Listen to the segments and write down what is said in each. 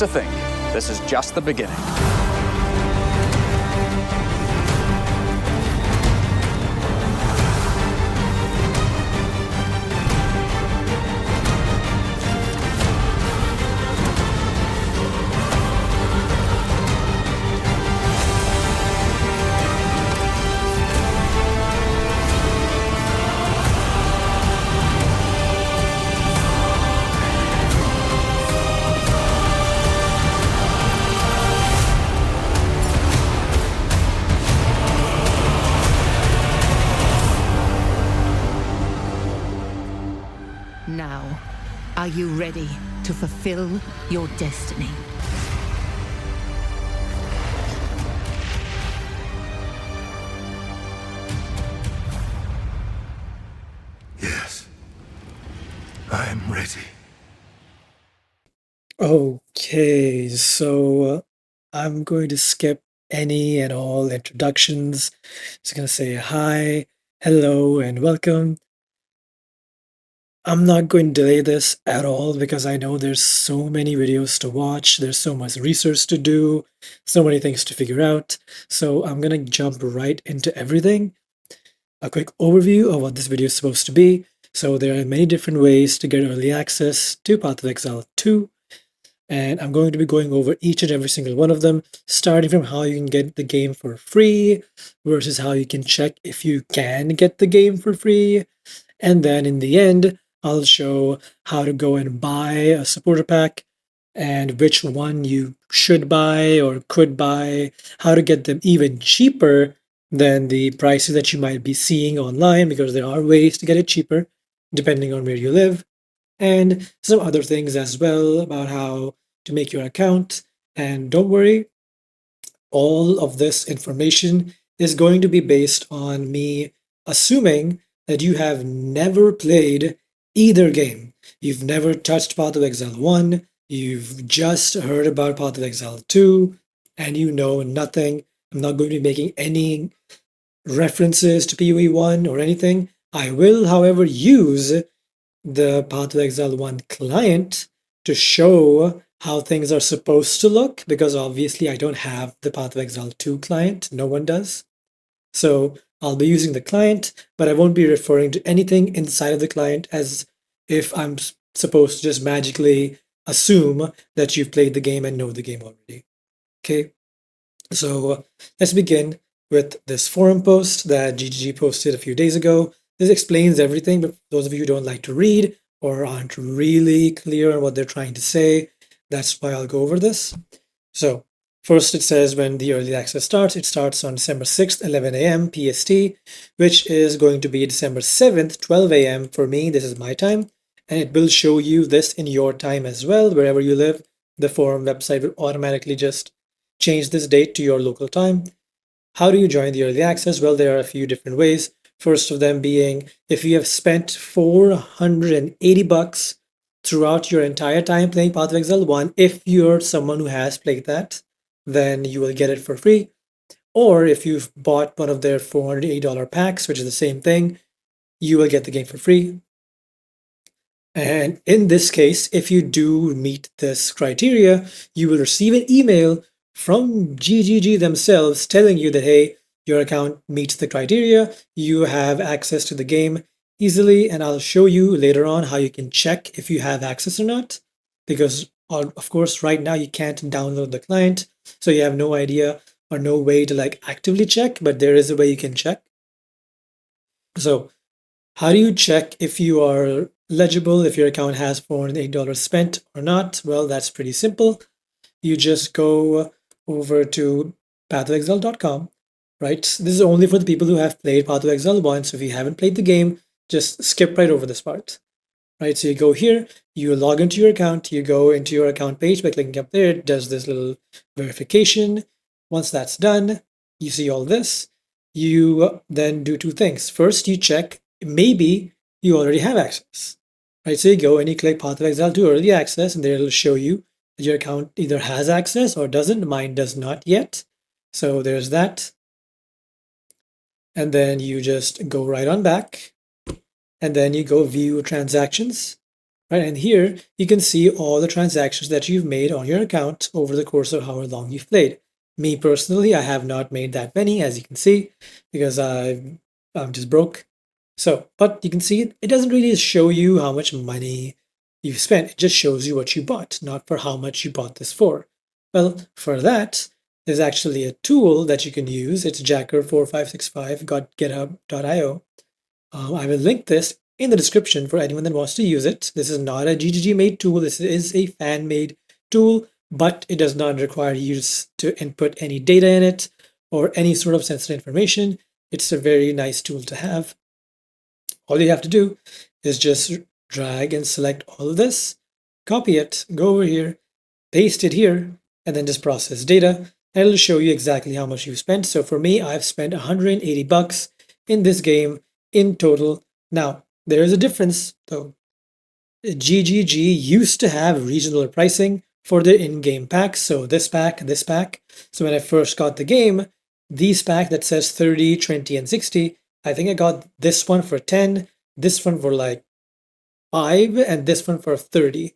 to think. This is just the beginning. Now, are you ready to fulfill your destiny? Yes, I'm ready. Okay, so I'm going to skip any and all introductions. Just gonna say hi, hello, and welcome. I'm not going to delay this at all because I know there's so many videos to watch, there's so much research to do, so many things to figure out. So I'm gonna jump right into everything. A quick overview of what this video is supposed to be. So there are many different ways to get early access to Path of Exile 2. And I'm going to be going over each and every single one of them, starting from how you can get the game for free versus how you can check if you can get the game for free. And then in the end, I'll show how to go and buy a supporter pack and which one you should buy or could buy, how to get them even cheaper than the prices that you might be seeing online, because there are ways to get it cheaper depending on where you live, and some other things as well about how to make your account. And don't worry, all of this information is going to be based on me assuming that you have never played either game. You've never touched Path of Exile 1, you've just heard about Path of Exile 2, and you know nothing. I'm not going to be making any references to POE 1 or anything. I will, however, use the Path of Exile 1 client to show how things are supposed to look, because obviously I don't have the Path of Exile 2 client, no one does. So I'll be using the client, but I won't be referring to anything inside of the client as if I'm supposed to just magically assume that you've played the game and know the game already. Okay, so let's begin with this forum post that GGG posted a few days ago. This explains everything, but for those of you who don't like to read or aren't really clear on what they're trying to say, that's why I'll go over this. So first it says when the early access starts, it starts on December 6th, 11 a.m. PST, which is going to be December 7th, 12 a.m. for me. This is my time, and it will show you this in your time as well, wherever you live. The forum website will automatically just change this date to your local time. How do you join the early access? Well, there are a few different ways. First of them being, if you have spent 480 bucks throughout your entire time playing Path of Exile 1, if you're someone who has played that, then you will get it for free. Or if you've bought one of their $480 packs, which is the same thing, you will get the game for free. And in this case, if you do meet this criteria, you will receive an email from GGG themselves telling you that, hey, your account meets the criteria, you have access to the game easily, and I'll show you later on how you can check if you have access or not, because of course right now you can't download the client, so you have no idea or no way to like actively check, but there is a way you can check. So how do you check if you are legible, if your account has $408 spent or not? Well, that's pretty simple. You just go over to pathofexile.com, right? This is only for the people who have played Path of Exile 1, so if you haven't played the game, just skip right over this part, right? So you go here, you log into your account, you go into your account page by clicking up there, it does this little verification. Once that's done, you see all this. You then do two things. First, you check, maybe you already have access, right? So you go and you click Path of Exile 2 early access, and there it'll show you that your account either has access or doesn't. Mine does not yet. So there's that. And then you just go right on back, and then you go view transactions, right? And here you can see all the transactions that you've made on your account over the course of however long you've played. Me personally, I have not made that many, as you can see, because I'm just broke. So, but you can see it doesn't really show you how much money you've spent. It just shows you what you bought, not for how much you bought this for. Well, for that, there's actually a tool that you can use. It's jacker4565.github.io. I will link this in the description for anyone that wants to use it. This is not a GGG made tool. This is a fan made tool, but it does not require you to input any data in it or any sort of sensitive information. It's a very nice tool to have. All you have to do is just drag and select all of this, copy it, go over here, paste it here, and then just process data. And it'll show you exactly how much you've spent. So for me, I've spent 180 bucks in this game in total. Now, there is a difference though. GGG used to have regional pricing for the in-game packs. So this pack, this pack. So when I first got the game, these pack that says 30, 20, and 60, I think I got this one for 10, this one for like 5, and this one for 30.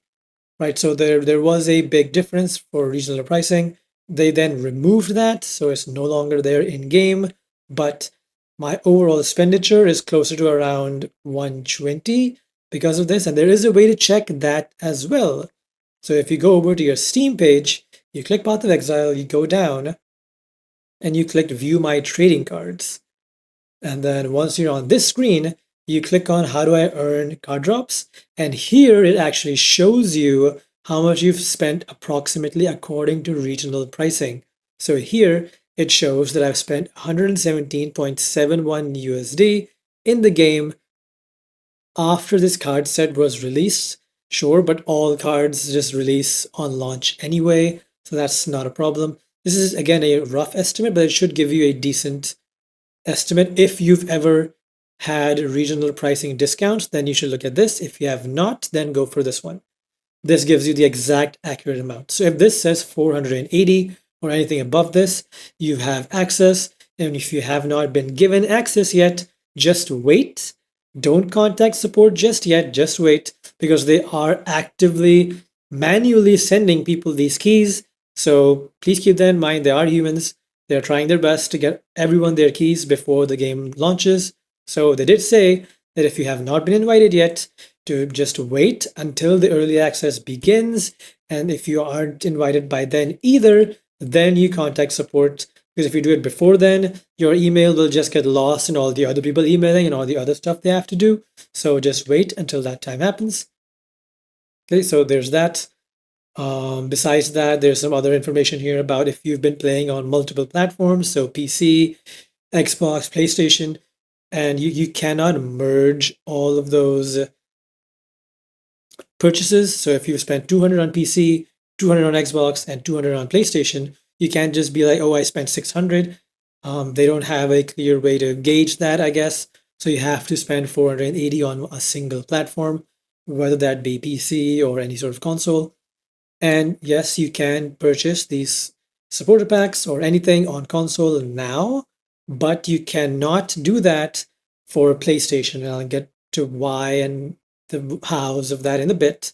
Right, so there was a big difference for regional pricing. They then removed that, so it's no longer there in game, but my overall expenditure is closer to around 120 because of this, and there is a way to check that as well. So if you go over to your Steam page, you click Path of Exile, you go down, and you click View My Trading Cards. And then once you're on this screen, you click on how do I earn card drops, and here it actually shows you how much you've spent approximately according to regional pricing. So here it shows that I've spent 117.71 USD in the game after this card set was released. Sure, but all cards just release on launch anyway, so that's not a problem. This is again a rough estimate, but it should give you a decent estimate. If you've ever had regional pricing discounts, then you should look at this. If you have not, then go for this one. This gives you the exact accurate amount. So if this says 480 or anything above this, you have access. And if you have not been given access yet, just wait. Don't contact support just yet, just wait, because they are actively manually sending people these keys. So please keep that in mind. They are humans. They're trying their best to get everyone their keys before the game launches. So they did say that if you have not been invited yet, to just wait until the early access begins. And if you aren't invited by then either, then you contact support. Because if you do it before then, your email will just get lost in all the other people emailing and all the other stuff they have to do. So just wait until that time happens. Okay, so there's that. Besides that, there's some other information here about if you've been playing on multiple platforms, so PC, Xbox, PlayStation, and you cannot merge all of those purchases. So if you spent 200 on PC, 200 on Xbox, and 200 on PlayStation, you can't just be like, oh, I spent 600. They don't have a clear way to gauge that, I guess. So you have to spend 480 on a single platform, whether that be PC or any sort of console. And yes, you can purchase these supporter packs or anything on console now, but you cannot do that for PlayStation. And I'll get to why and the hows of that in a bit.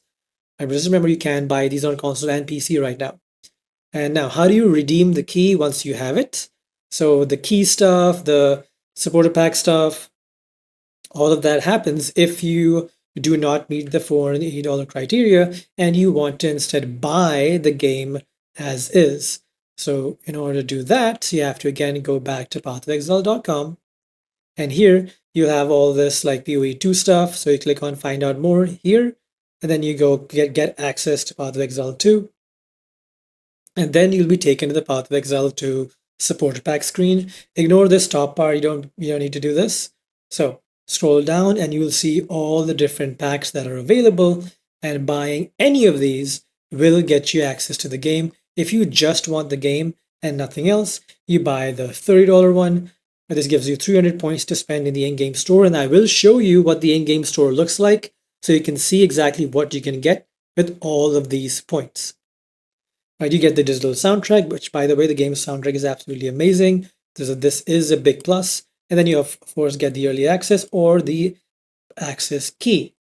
But just remember, you can buy these on console and PC right now. And now, how do you redeem the key once you have it? So the key stuff, the supporter pack stuff, all of that happens if you do not meet the $480 criteria and you want to instead buy the game as is. So in order to do that, you have to again go back to pathofexile.com, and here you'll have all this like POE2 stuff. So you click on find out more here, and then you go get access to Path of Exile 2. And then you'll be taken to the Path of Exile 2 support pack screen. Ignore this top part, you don't need to do this. So scroll down and you will see all the different packs that are available, and buying any of these will get you access to the game. If you just want the game and nothing else, you buy the $30 one. This gives you 300 points to spend in the in-game store, and I will show you what the in-game store looks like so you can see exactly what you can get with all of these points. Right, you get the digital soundtrack, which, by the way, the game's soundtrack is absolutely amazing. This is a big plus. And then you, of course, get the early access or the access key.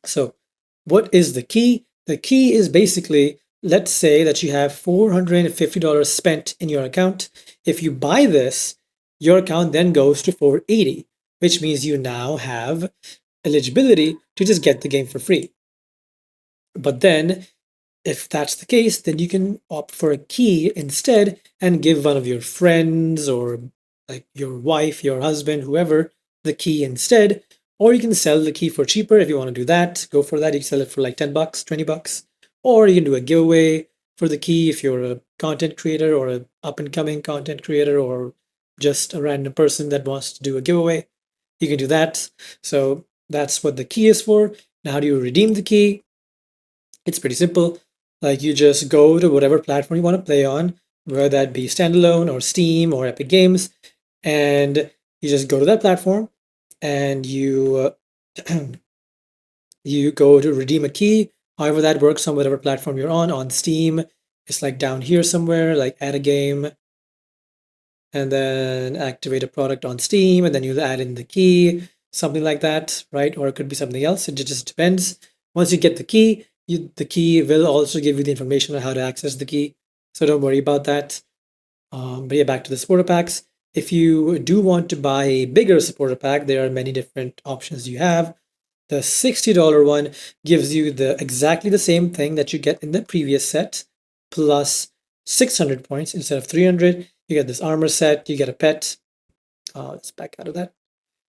So What is the key? The key is basically, let's say that you have $450 spent in your account. If you buy this, your account then goes to 480, which means you now have eligibility to just get the game for free. But then, if that's the case, then you can opt for a key instead and give one of your friends or like your wife, your husband, whoever, the key instead. Or you can sell the key for cheaper if you want to do that. Go for that. You can sell it for like 10 bucks, 20 bucks. Or you can do a giveaway for the key if you're a content creator or an up and coming content creator or just a random person that wants to do a giveaway. You can do that. So that's what the key is for. Now, how do you redeem the key? It's pretty simple. Like you just go to whatever platform you want to play on, whether that be standalone or Steam or Epic Games, and you just go to that platform and you you go to redeem a key. However that works on whatever platform you're on. On Steam, it's like down here somewhere, like add a game, and then activate a product on Steam, and then you add in the key, something like that, right? Or it could be something else. It just depends. Once you get the key, the key will also give you the information on how to access the key. So don't worry about that. But yeah, back to the supporter packs. If you do want to buy a bigger supporter pack, there are many different options you have. The $60 one gives you exactly the same thing that you get in the previous set, plus 600 points instead of 300. You get this armor set, you get a pet. Let's back out of that.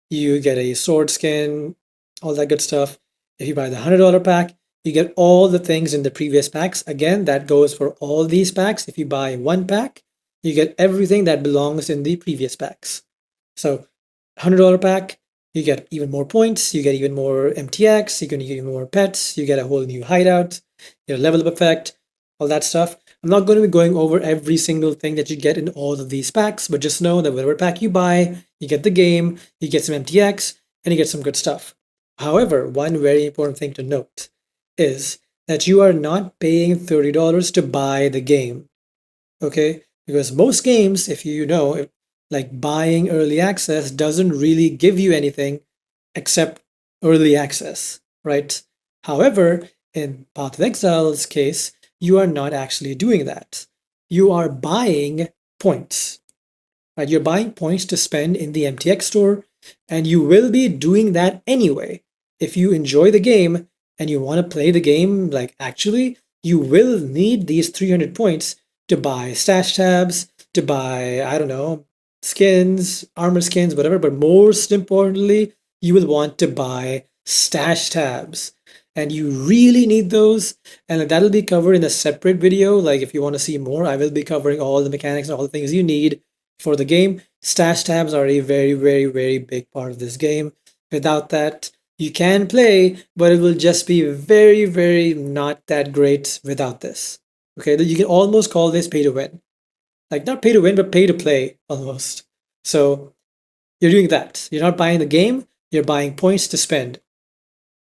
You get a sword skin, all that good stuff. If you buy the $100 pack, you get all the things in the previous packs. Again, that goes for all these packs. If you buy one pack, you get everything that belongs in the previous packs. So $100 pack, you get even more points, you get even more MTX, you can get even more pets, you get a whole new hideout, you get a level up effect, all that stuff. I'm not going to be going over every single thing that you get in all of these packs, but just know that whatever pack you buy, you get the game, you get some MTX, and you get some good stuff. However, one very important thing to note is that you are not paying $30 to buy the game, okay? Because most games, if you know, like buying early access doesn't really give you anything except early access, right? However, in Path of Exile's case, you are not actually doing that. You are buying points, right? You're buying points to spend in the MTX store, and you will be doing that anyway. If you enjoy the game and you want to play the game, like actually, you will need these 300 points to buy stash tabs, to buy, I don't know, skins, armor skins, whatever. But most importantly, you will want to buy stash tabs. And you really need those. And that'll be covered in a separate video. Like if you want to see more, I will be covering all the mechanics and all the things you need for the game. Stash tabs are a very, very, very big part of this game. Without that, you can play, but it will just be very, very not that great without this. Okay, you can almost call this pay to win. Like not pay to win, but pay to play almost. So you're doing that. You're not buying the game, you're buying points to spend.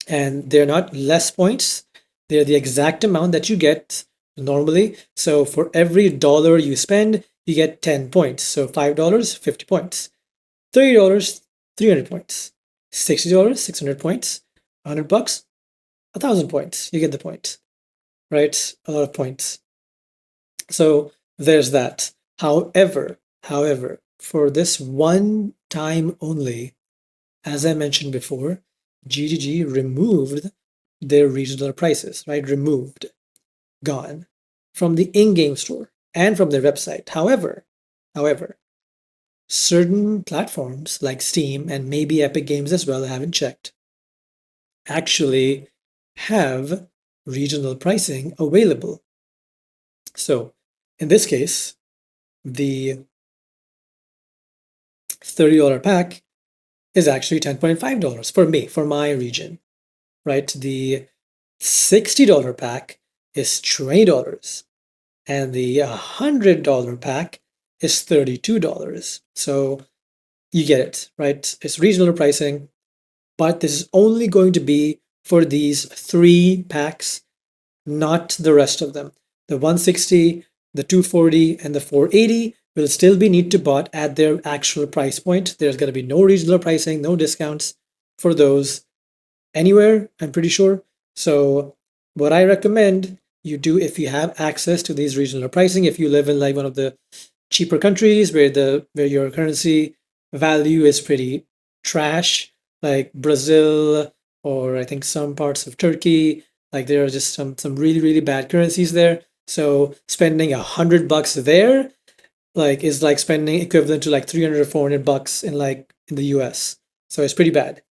And they're not less points, they're the exact amount that you get normally. So for every dollar you spend, you get 10 points. So $5, 50 points. $30, 300 points. $60, 600 points. $100, 1,000 points. You get the point, right? A lot of points. So there's that. However, for this one time only, as I mentioned before, GGG removed their regional prices, right? Removed, gone from the in-game store and from their website. However, certain platforms like Steam and maybe Epic Games as well, I haven't checked, actually have regional pricing available. So in this case, the $30 pack is actually $10.5 for me, for my region, right? The $60 pack is $20 and the $100 pack is $32. So you get it, right? It's regional pricing, but this is only going to be for these 3 packs, not the rest of them. The 160, the 240, and the 480 will still be need to bought at their actual price point. There's going to be no regional pricing, no discounts for those anywhere, I'm pretty sure. So what I recommend you do if you have access to these regional pricing, if you live in like one of the cheaper countries where your currency value is pretty trash, like Brazil or I think some parts of Turkey, like there are just some really bad currencies there. So spending $100 there like is like spending equivalent to like 300 or $400 in the US. So it's pretty bad,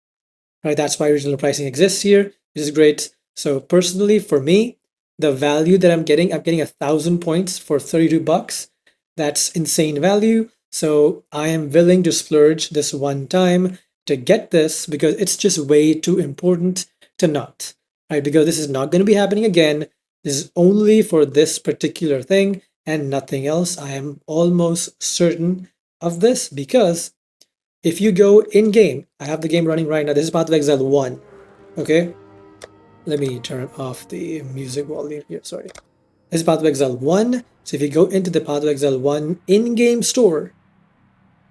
right? That's why regional pricing exists here, which is great. So personally, for me, the value that I'm getting 1,000 points for $32. That's insane value. So I am willing to splurge this one time to get this because it's just way too important to not, right? Because this is not going to be happening again. This is only for this particular thing and nothing else. I am almost certain of this because if you go in game, I have the game running right now. This is Path of Exile 1. Okay. Let me turn off the music volume here. Sorry. This is Path of Exile 1. So if you go into the Path of Exile 1 in-game store,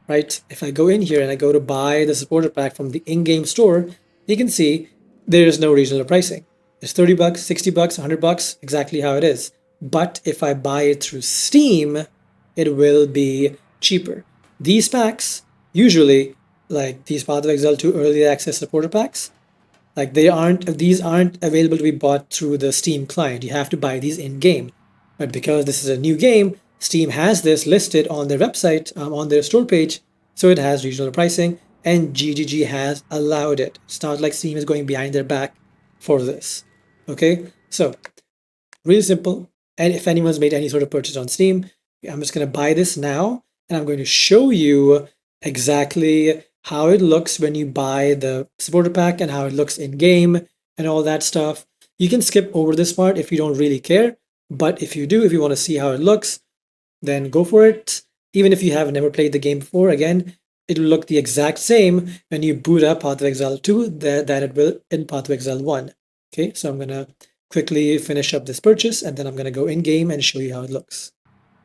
right? If I go in here and I go to buy the supporter pack from the in-game store, you can see there is no regional pricing. It's $30, $60, $100, exactly how it is. But if I buy it through Steam, it will be cheaper. These packs, usually, like these Path of Exile 2 early access supporter packs, like these aren't available to be bought through the Steam client. You have to buy these in-game. But because this is a new game, Steam has this listed on their website, on their store page, so it has regional pricing, and GGG has allowed it. It's not like Steam is going behind their back for this. Okay, so really simple. And if anyone's made any sort of purchase on Steam, I'm just going to buy this now, and I'm going to show you exactly how it looks when you buy the supporter pack and how it looks in game and all that stuff. You can skip over this part if you don't really care, but if you do, if you want to see how it looks, then go for it. Even if you have never played the game before, again, it will look the exact same when you boot up Path of Exile 2 that it will in Path of Exile 1. Okay, so I'm going to quickly finish up this purchase and then I'm going to go in game and show you how it looks.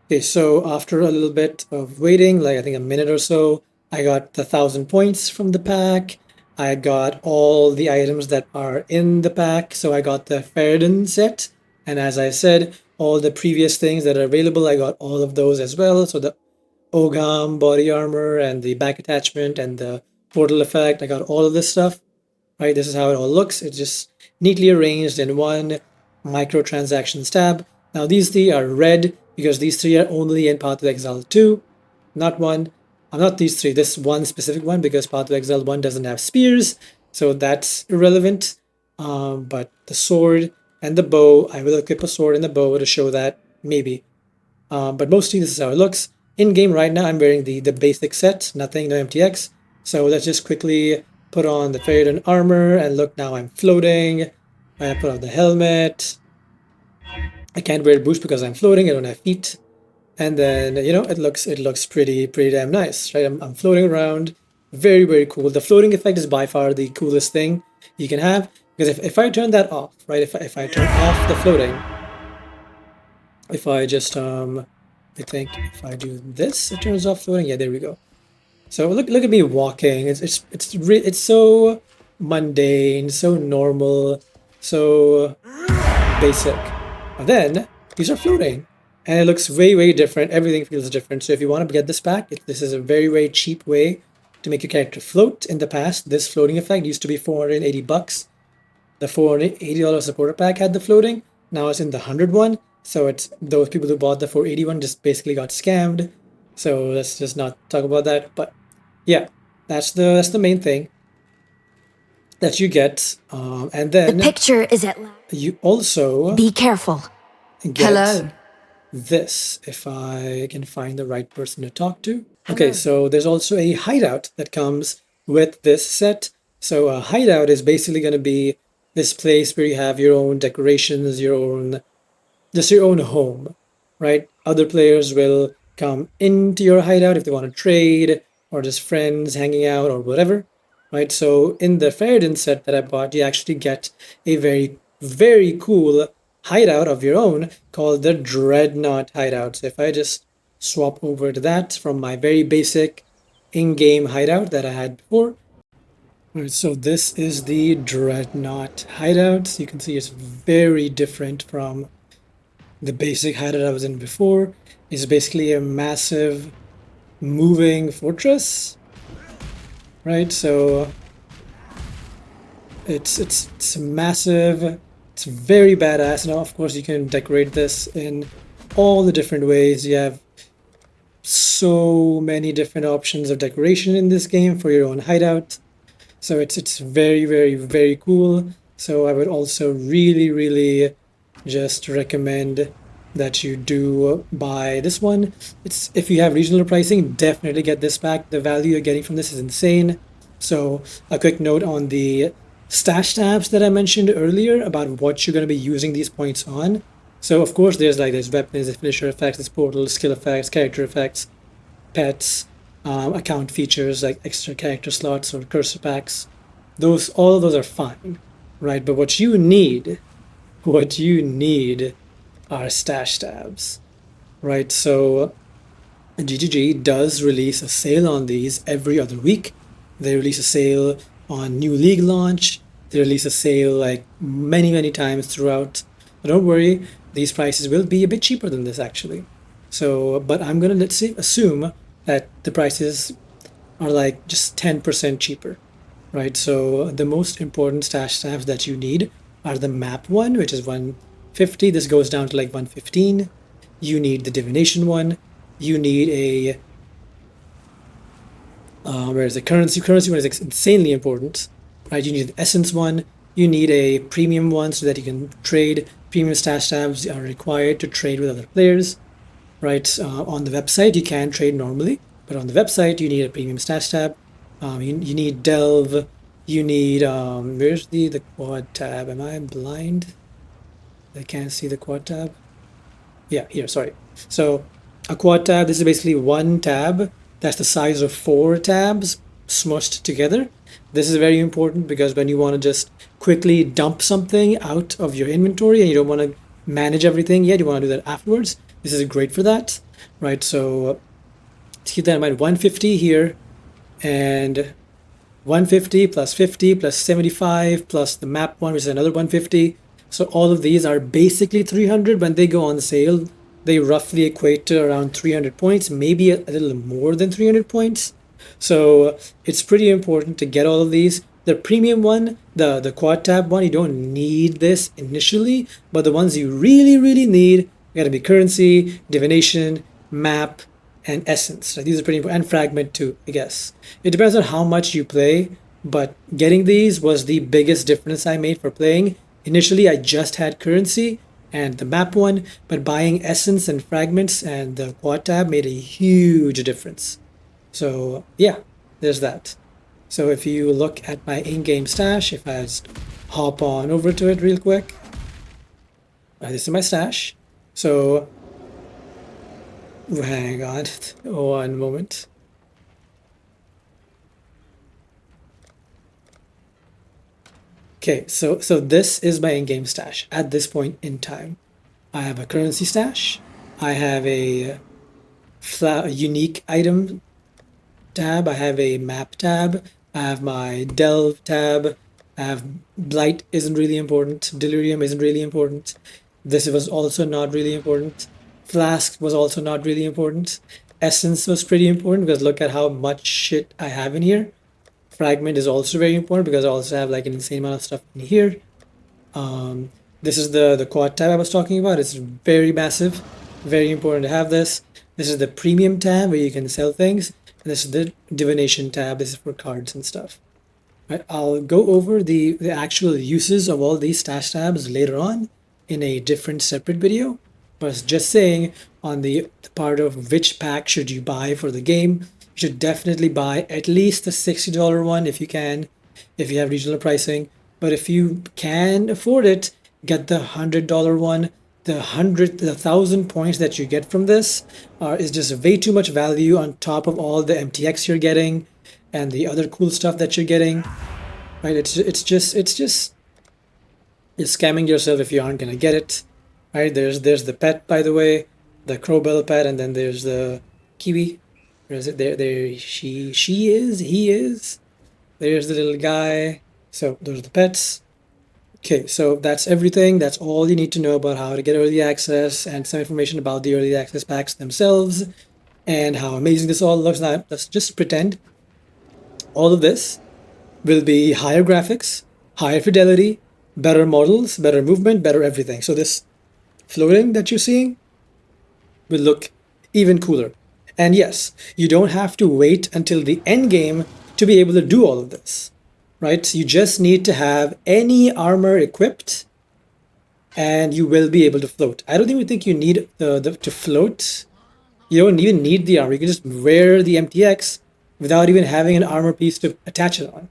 Okay, so after a little bit of waiting, like I think a minute or so, I got the 1,000 points from the pack. I got all the items that are in the pack. So I got the Faradin set. And as I said, all the previous things that are available, I got all of those as well. So the Ogam body armor and the back attachment and the portal effect, I got all of this stuff. Right, this is how it all looks. It's just neatly arranged in one microtransactions tab. Now these three are red because these three are only in Path of Exile 2, not 1. Not these three, this one specific one, because Path of Exile 1 doesn't have spears, so that's irrelevant. But the sword and the bow, I will equip a sword and the bow to show that, maybe. But mostly this is how it looks. In game right now, I'm wearing the basic set, nothing, no MTX. So let's just quickly put on the Faradin armor, and look, now I'm floating. I put on the helmet. I can't wear boots because I'm floating, I don't have feet. And then, you know, it looks pretty damn nice, right? I'm floating around, very cool. The floating effect is by far the coolest thing you can have, because if I turn that off, right? If I turn off the floating, if I just I think if I do this, it turns off floating. Yeah, there we go. So look at me walking. It's so mundane, so normal, so basic. And then these are floating. And it looks way different. Everything feels different. So if you want to get this pack, this is a very cheap way to make your character float. In the past, this floating effect used to be $480. The $480 supporter pack had the floating. Now it's in the 100 one. So it's those people who bought the 480 one just basically got scammed. So let's just not talk about that. But yeah, that's the main thing that you get. And then the picture is at last. You also Be careful. Get Hello. this, if I can find the right person to talk to. Okay, so there's also a hideout that comes with this set. So a hideout is basically going to be this place where you have your own decorations, just your own home, right? Other players will come into your hideout if they want to trade or just friends hanging out or whatever, right? So in the Faradin set that I bought, you actually get a very cool hideout of your own called the Dreadnought hideout. So if I just swap over to that from my very basic in-game hideout that I had before, Alright, so this is the Dreadnought hideout. You can see it's very different from the basic hideout I was in before. It's basically a massive moving fortress, right? So it's massive. It's very badass. Now, of course, you can decorate this in all the different ways. You have so many different options of decoration in this game for your own hideout. So it's very, very, very cool. So I would also really just recommend that you do buy this one. It's, if you have regional pricing, definitely get this pack. The value you're getting from this is insane. So a quick note on the stash tabs that I mentioned earlier about what you're going to be using these points on. So of course there's weapons, there's finisher effects, there's portals, skill effects, character effects, pets, account features like extra character slots or cursor packs. All of those are fine, right? But what you need are stash tabs, right? So GGG does release a sale on these every other week. They release a sale on new league launch. They release a sale like many times throughout. But don't worry, these prices will be a bit cheaper than this actually. So, but I'm gonna, let's say, assume that the prices are like just 10% cheaper, right? So the most important stash tabs that you need are the map one, which is 150. This goes down to like 115. You need the divination one. You need a where is the currency one is insanely important, right? You need the essence one. You need a premium one so that you can trade. Premium stash tabs are required to trade with other players, right? On the website you can trade normally, but on the website you need a premium stash tab. You need delve. You need where's the quad tab? Am I blind? I can't see the quad tab. Yeah, here, sorry. So a quad tab, this is basically one tab that's the size of 4 tabs smushed together. This is very important because when you want to just quickly dump something out of your inventory and you don't want to manage everything yet, you want to do that afterwards, this is great for that, right? So keep that in mind. 150 here, and 150 plus 50 plus 75 plus the map one, which is another 150. So all of these are basically 300. When they go on sale, they roughly equate to around 300 points, maybe a little more than 300 points. So it's pretty important to get all of these. The premium one, the quad tab one, you don't need this initially, but the ones you really need are gonna be currency, divination, map, and essence. Right? These are pretty important, and fragment too, I guess. It depends on how much you play, but getting these was the biggest difference I made for playing. Initially, I just had currency and the map one, but buying essence and fragments and the quad tab made a huge difference. So yeah, there's that. So if you look at my in-game stash, if I just hop on over to it real quick, this is my stash. So hang on one moment. Okay, so this is my in-game stash at this point in time. I have a currency stash. I have a unique item tab. I have a map tab. I have my delve tab. I have blight isn't really important. Delirium isn't really important. This was also not really important. Flask was also not really important. Essence was pretty important because look at how much shit I have in here. Fragment is also very important because I also have like an insane amount of stuff in here. This is the quad tab I was talking about. It's very massive, very important to have this. This is the premium tab where you can sell things. And this is the divination tab. This is for cards and stuff. Right, I'll go over the actual uses of all these stash tabs later on in a different separate video. But just saying on the part of which pack should you buy for the game, you should definitely buy at least the $60 one if you can, if you have regional pricing. But if you can afford it, get the $100 one. The 1,000 points that you get from this is just way too much value on top of all the MTX you're getting and the other cool stuff that you're getting. Right? It's just you're scamming yourself if you aren't gonna get it. Right? There's the pet, by the way, the crowbell pet, and then there's the kiwi. Where is it? There he is. There's the little guy. So those are the pets. Okay, so that's everything. That's all you need to know about how to get early access and some information about the early access packs themselves and how amazing this all looks. Now, let's just pretend all of this will be higher graphics, higher fidelity, better models, better movement, better everything. So this floating that you're seeing will look even cooler. And yes, you don't have to wait until the end game to be able to do all of this, right? You just need to have any armor equipped and you will be able to float. I don't even think you need to float. You don't even need the armor. You can just wear the MTX without even having an armor piece to attach it on.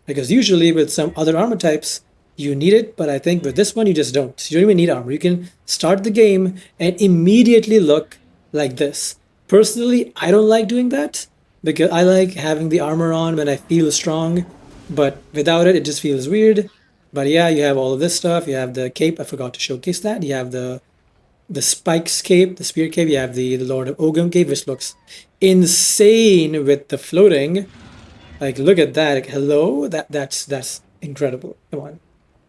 Because usually with some other armor types, you need it, but I think with this one, you just don't. You don't even need armor. You can start the game and immediately look like this. Personally, I don't like doing that because I like having the armor on when I feel strong, but without it, it just feels weird. But yeah, you have all of this stuff. You have the cape. I forgot to showcase that. You have the spikes cape, the spear cape. You have the Lord of Ogum cape, which looks insane with the floating. Like, look at that. Like, hello, that's incredible. Come on,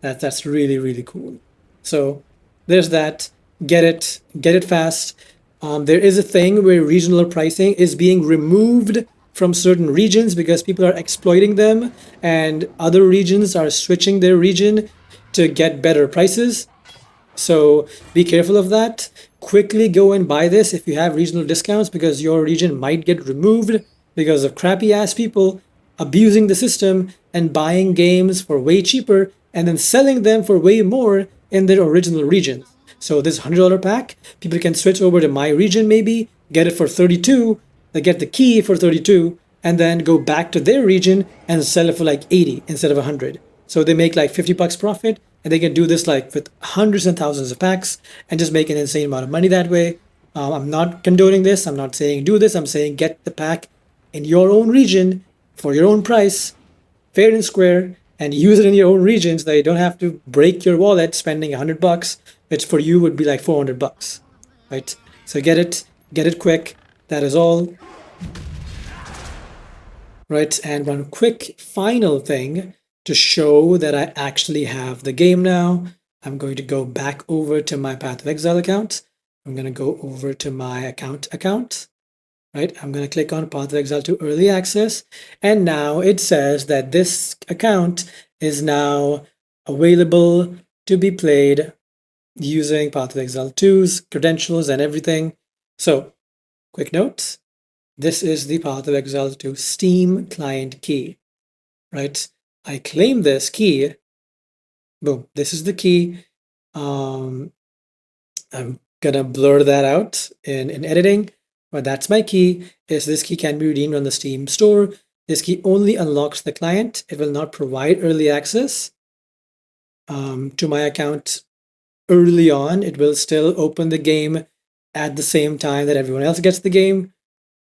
that's really really cool. So there's that. Get it fast. There is a thing where regional pricing is being removed from certain regions because people are exploiting them, and other regions are switching their region to get better prices. So be careful of that. Quickly go and buy this if you have regional discounts because your region might get removed because of crappy ass people abusing the system and buying games for way cheaper and then selling them for way more in their original regions. So this $100 pack, people can switch over to my region maybe, get it for 32, they get the key for 32, and then go back to their region and sell it for like 80 instead of 100. So they make like 50 bucks profit, and they can do this like with hundreds and thousands of packs and just make an insane amount of money that way. I'm not condoning this. I'm not saying do this. I'm saying get the pack in your own region for your own price, fair and square, and use it in your own region so that you don't have to break your wallet spending 100 bucks, which for you would be like 400 bucks, right? So get it quick. That is all. Right, and one quick final thing to show that I actually have the game now. I'm going to go back over to my Path of Exile account. I'm going to go over to my account, right? I'm going to click on Path of Exile to early access. And now it says that this account is now available to be played using Path of Exile 2's credentials and everything. So quick note, this is the Path of Exile 2 Steam client key, right? I claim this key. Boom, this is the key. I'm gonna blur that out in editing, but that's my key. This key can be redeemed on the Steam store. This key only unlocks the client. It will not provide early access to my account early on. It will still open the game at the same time that everyone else gets the game,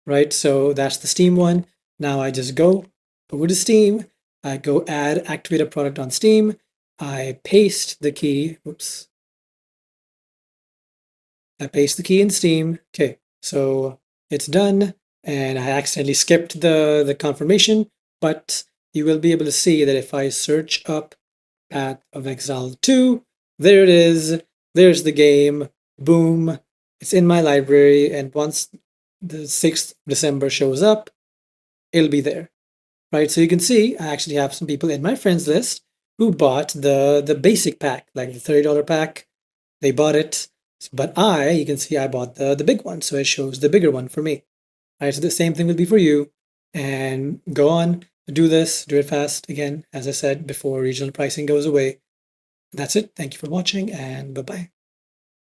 right? So that's the Steam one. Now I just go over to Steam. I go add activate a product on Steam. I paste the key. Oops. I paste the key in Steam. Okay, so it's done. And I accidentally skipped the confirmation, but you will be able to see that if I search up Path of Exile 2, there it is. There's the game. Boom. It's in my library. And once the 6th December shows up, it'll be there, right? So you can see I actually have some people in my friends list who bought the basic pack, like the $30 pack. They bought it, but you can see I bought the big one, so it shows the bigger one for me. Right, so the same thing will be for you. And go on, do this, do it fast. Again, as I said before, regional pricing goes away. That's it. Thank you for watching, and bye-bye.